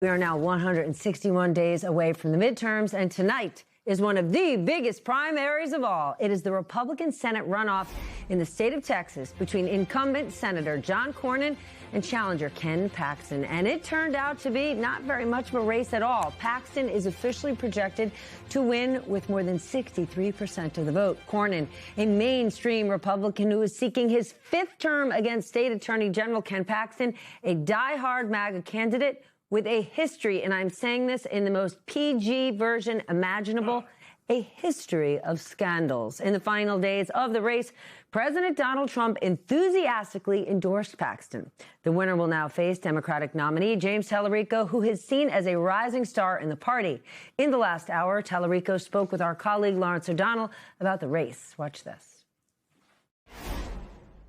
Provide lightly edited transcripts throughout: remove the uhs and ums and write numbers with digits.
We are now 161 days away from the midterms, and tonight is one of the biggest primaries of all. It is the Republican Senate runoff in the state of Texas between incumbent Senator John Cornyn and challenger Ken Paxton. And it turned out to be not very much of a race at all. Paxton is officially projected to win with more than 63% of the vote. Cornyn, a mainstream Republican who is seeking his fifth term against State Attorney General Ken Paxton, a diehard MAGA candidate with a history, and I'm saying this in the most PG version imaginable, a history of scandals. In the final days of the race, President Donald Trump enthusiastically endorsed Paxton. The winner will now face Democratic nominee James Tallarico, who is seen as a rising star in the party. In the last hour, Tallarico spoke with our colleague Lawrence O'Donnell about the race. Watch this.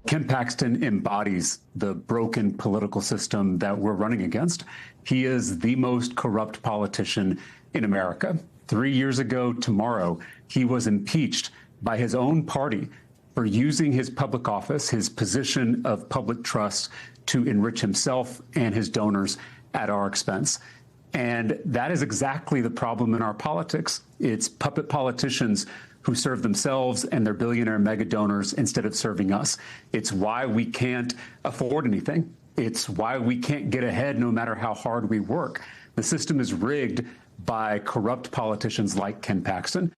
Ken Paxton embodies the broken political system that we're running against. He is the most corrupt politician in America. 3 years ago tomorrow, he was impeached by his own party for using his public office, his position of public trust, to enrich himself and his donors at our expense. And that is exactly the problem in our politics. It's puppet politicians who serve themselves and their billionaire mega donors instead of serving us. It's why we can't afford anything. It's why we can't get ahead no matter how hard we work. The system is rigged by corrupt politicians like Ken Paxton.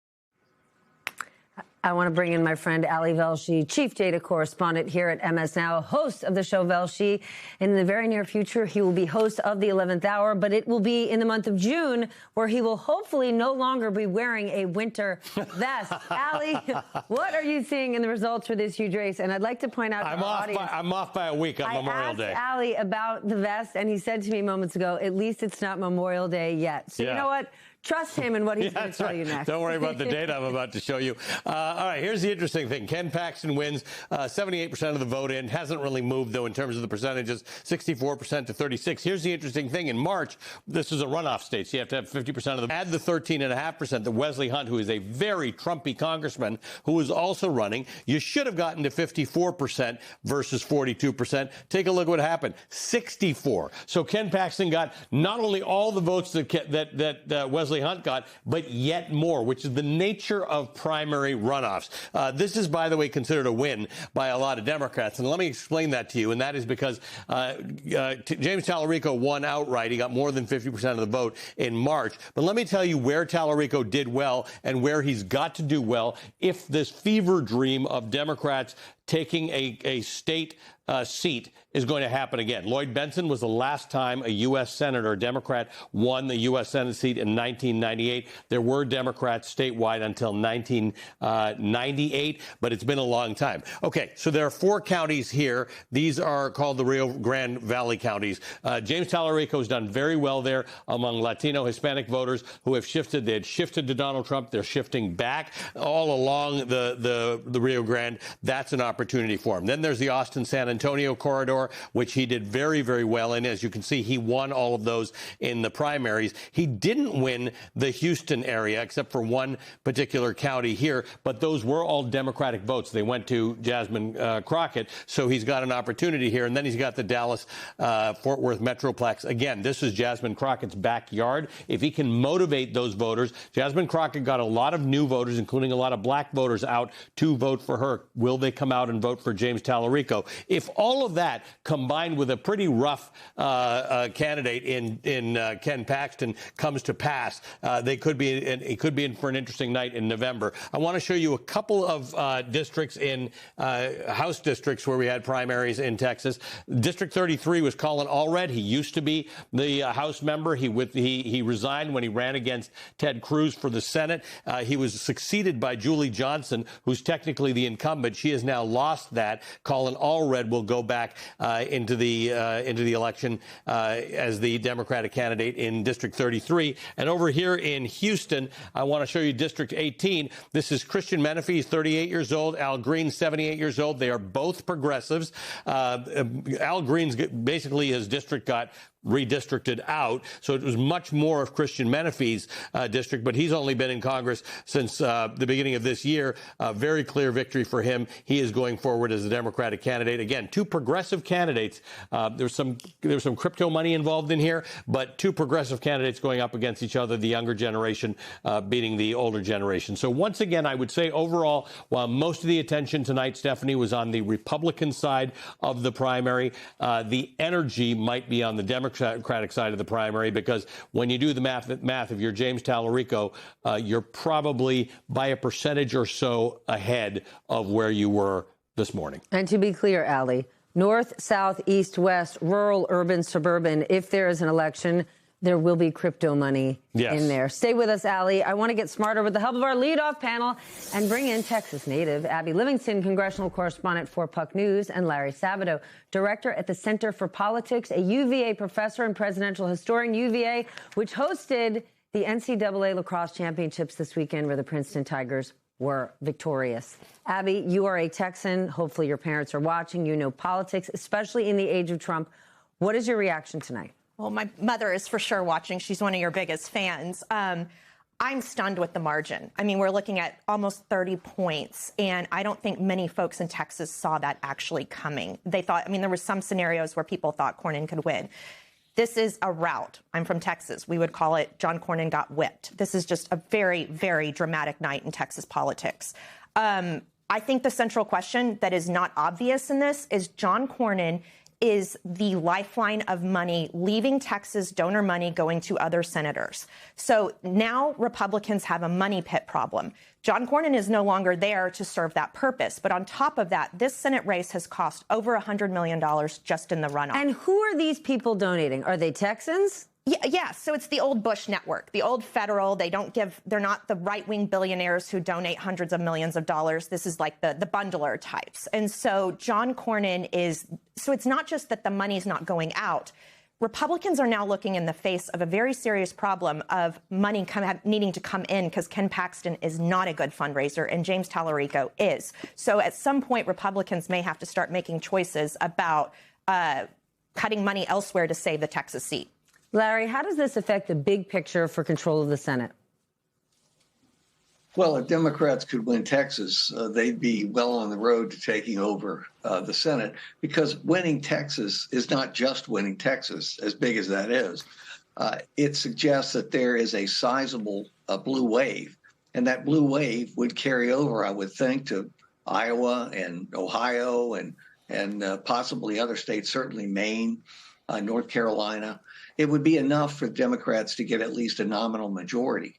I want to bring in my friend Ali Velshi, chief data correspondent here at MS Now, host of the show Velshi. In the very near future, he will be host of the 11th Hour, but it will be in the month of June where he will hopefully no longer be wearing a winter vest. Ali, what are you seeing in the results for this huge race? And I'd like to point out to our audience, I'm off by a week on Memorial Day. I asked Ali about the vest, and he said to me moments ago, at least it's not Memorial Day yet. So you know what? Trust him in what he's going to tell you next. Don't worry about the data I'm about to show you. All right, here's the interesting thing. Ken Paxton wins 78% of the vote in. Hasn't really moved, though, in terms of the percentages, 64% to 36%. Here's the interesting thing. In March, this is a runoff state, so you have to have 50% of the add the 13.5% that Wesley Hunt, who is a very Trumpy congressman who is also running, you should have gotten to 54% versus 42%. Take a look at what happened. 64. So Ken Paxton got not only all the votes that Wesley Hunt got, but yet more, which is the nature of primary runoffs. This is, by the way, considered a win by a lot of Democrats. And let me explain that to you. And that is because James Tallarico won outright. He got more than 50% of the vote in March. But let me tell you where Tallarico did well and where he's got to do well if this fever dream of Democrats taking a state seat is going to happen again. Lloyd Bentsen was the last time a U.S. Senator, a Democrat, won the U.S. Senate seat in 1998. There were Democrats statewide until 1998, but it's been a long time. Okay, so there are 4 counties here. These are called the Rio Grande Valley counties. James Tallarico has done very well there among Latino, Hispanic voters who have shifted. They had shifted to Donald Trump. They're shifting back all along the Rio Grande. That's an opportunity for him. Then there's the Austin-San Antonio corridor, which he did very, very well in. As you can see, he won all of those in the primaries. He didn't win the Houston area, except for one particular county here, but those were all Democratic votes. They went to Jasmine Crockett, so he's got an opportunity here. And then he's got the Dallas-Fort Worth Metroplex. Again, this is Jasmine Crockett's backyard. If he can motivate those voters, Jasmine Crockett got a lot of new voters, including a lot of black voters, out to vote for her. Will they come out and vote for James Tallarico? If all of that combined with a pretty rough candidate in Ken Paxton comes to pass, it could be in for an interesting night in November. I want to show you a couple of districts in House districts where we had primaries in Texas. District 33 was Colin Allred. He used to be the House member. He resigned when he ran against Ted Cruz for the Senate. He was succeeded by Julie Johnson, who's technically the incumbent. She has now lost that. Colin Allred will go back into the election as the Democratic candidate in District 33. And over here in Houston, I want to show you District 18. This is Christian Menefee. He's 38 years old. Al Green, 78 years old. They are both progressives. Al Green's basically his district got redistricted out. So it was much more of Christian Menefee's district, but he's only been in Congress since the beginning of this year. Very clear victory for him. He is going forward as a Democratic candidate. Again, two progressive candidates. There's some crypto money involved in here, but two progressive candidates going up against each other, the younger generation beating the older generation. So once again, I would say overall, while most of the attention tonight, Stephanie, was on the Republican side of the primary, the energy might be on the Democratic side of the primary, because when you do the math, if you're James Tallarico, you're probably by a percentage or so ahead of where you were this morning. And to be clear, Allie, north, south, east, west, rural, urban, suburban, if there is an election, there will be crypto money in there. Stay with us, Allie. I want to get smarter with the help of our leadoff panel and bring in Texas native Abby Livingston, congressional correspondent for Puck News, and Larry Sabato, director at the Center for Politics, a UVA professor and presidential historian, UVA, which hosted the NCAA lacrosse championships this weekend, where the Princeton Tigers were victorious. Abby, you are a Texan. Hopefully your parents are watching. You know politics, especially in the age of Trump. What is your reaction tonight? Well, my mother is for sure watching. She's one of your biggest fans. I'm stunned with the margin. I mean, we're looking at almost 30 points, and I don't think many folks in Texas saw that actually coming. They thought, I mean, there were some scenarios where people thought Cornyn could win. This is a rout. I'm from Texas. We would call it John Cornyn got whipped. This is just a very, very dramatic night in Texas politics. I think the central question that is not obvious in this is John Cornyn is the lifeline of money leaving Texas, donor money going to other senators. So now Republicans have a money pit problem. John Cornyn is no longer there to serve that purpose. But on top of that, this Senate race has cost over $100 million just in the runoff. And who are these people donating? Are they Texans? Yeah. So it's the old Bush network, the old federal. They're not the right-wing billionaires who donate hundreds of millions of dollars. This is like the bundler types. And so John Cornyn so it's not just that the money's not going out. Republicans are now looking in the face of a very serious problem of money needing to come in, because Ken Paxton is not a good fundraiser and James Tallarico is. So at some point, Republicans may have to start making choices about cutting money elsewhere to save the Texas seat. Larry, how does this affect the big picture for control of the Senate? Well, if Democrats could win Texas, they'd be well on the road to taking over the Senate, because winning Texas is not just winning Texas, as big as that is. It suggests that there is a sizable blue wave, and that blue wave would carry over, I would think, to Iowa and Ohio and possibly other states, certainly Maine, North Carolina. It would be enough for Democrats to get at least a nominal majority.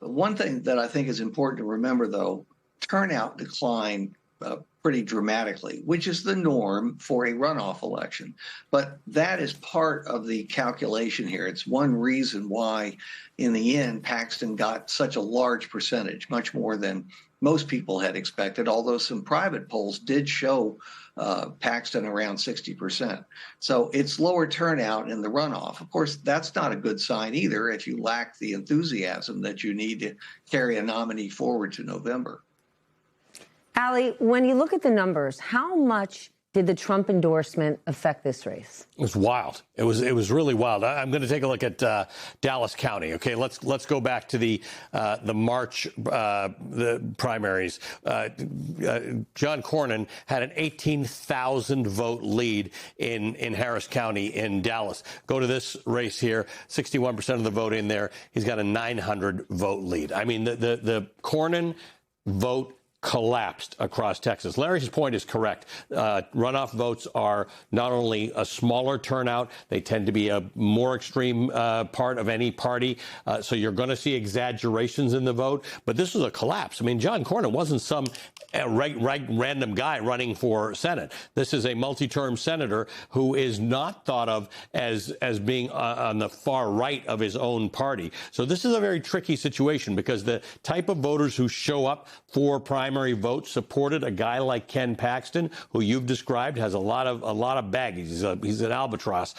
One thing that I think is important to remember, though, turnout declined pretty dramatically, which is the norm for a runoff election. But that is part of the calculation here. It's one reason why, in the end, Paxton got such a large percentage, much more than most people had expected, although some private polls did show Paxton around 60%. So it's lower turnout in the runoff. Of course, that's not a good sign either if you lack the enthusiasm that you need to carry a nominee forward to November. Allie, when you look at the numbers, how much did the Trump endorsement affect this race? It was wild. It was really wild. I'm going to take a look at Dallas County. Okay, let's go back to the March the primaries. John Cornyn had an 18,000 vote lead in Harris County in Dallas. Go to this race here, 61% of the vote in there. He's got a 900 vote lead. I mean, the Cornyn vote collapsed across Texas. Larry's point is correct. Runoff votes are not only a smaller turnout, they tend to be a more extreme part of any party. So you're going to see exaggerations in the vote. But this was a collapse. I mean, John Cornyn wasn't some random guy running for Senate. This is a multi-term senator who is not thought of as being on the far right of his own party. So this is a very tricky situation, because the type of voters who show up for primary votes supported a guy like Ken Paxton, who you've described has a lot of baggage. He's an albatross.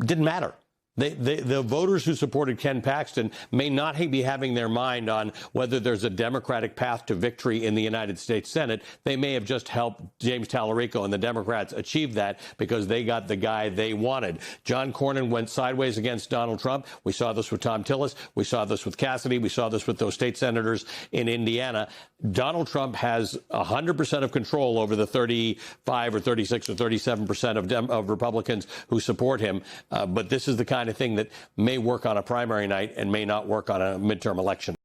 Didn't matter. The voters who supported Ken Paxton may not be having their mind on whether there's a Democratic path to victory in the United States Senate. They may have just helped James Tallarico and the Democrats achieve that because they got the guy they wanted. John Cornyn went sideways against Donald Trump. We saw this with Tom Tillis. We saw this with Cassidy. We saw this with those state senators in Indiana. Donald Trump has 100% of control over the 35 or 36 or 37% of Republicans who support him. But this is the kind of thing that may work on a primary night and may not work on a midterm election night.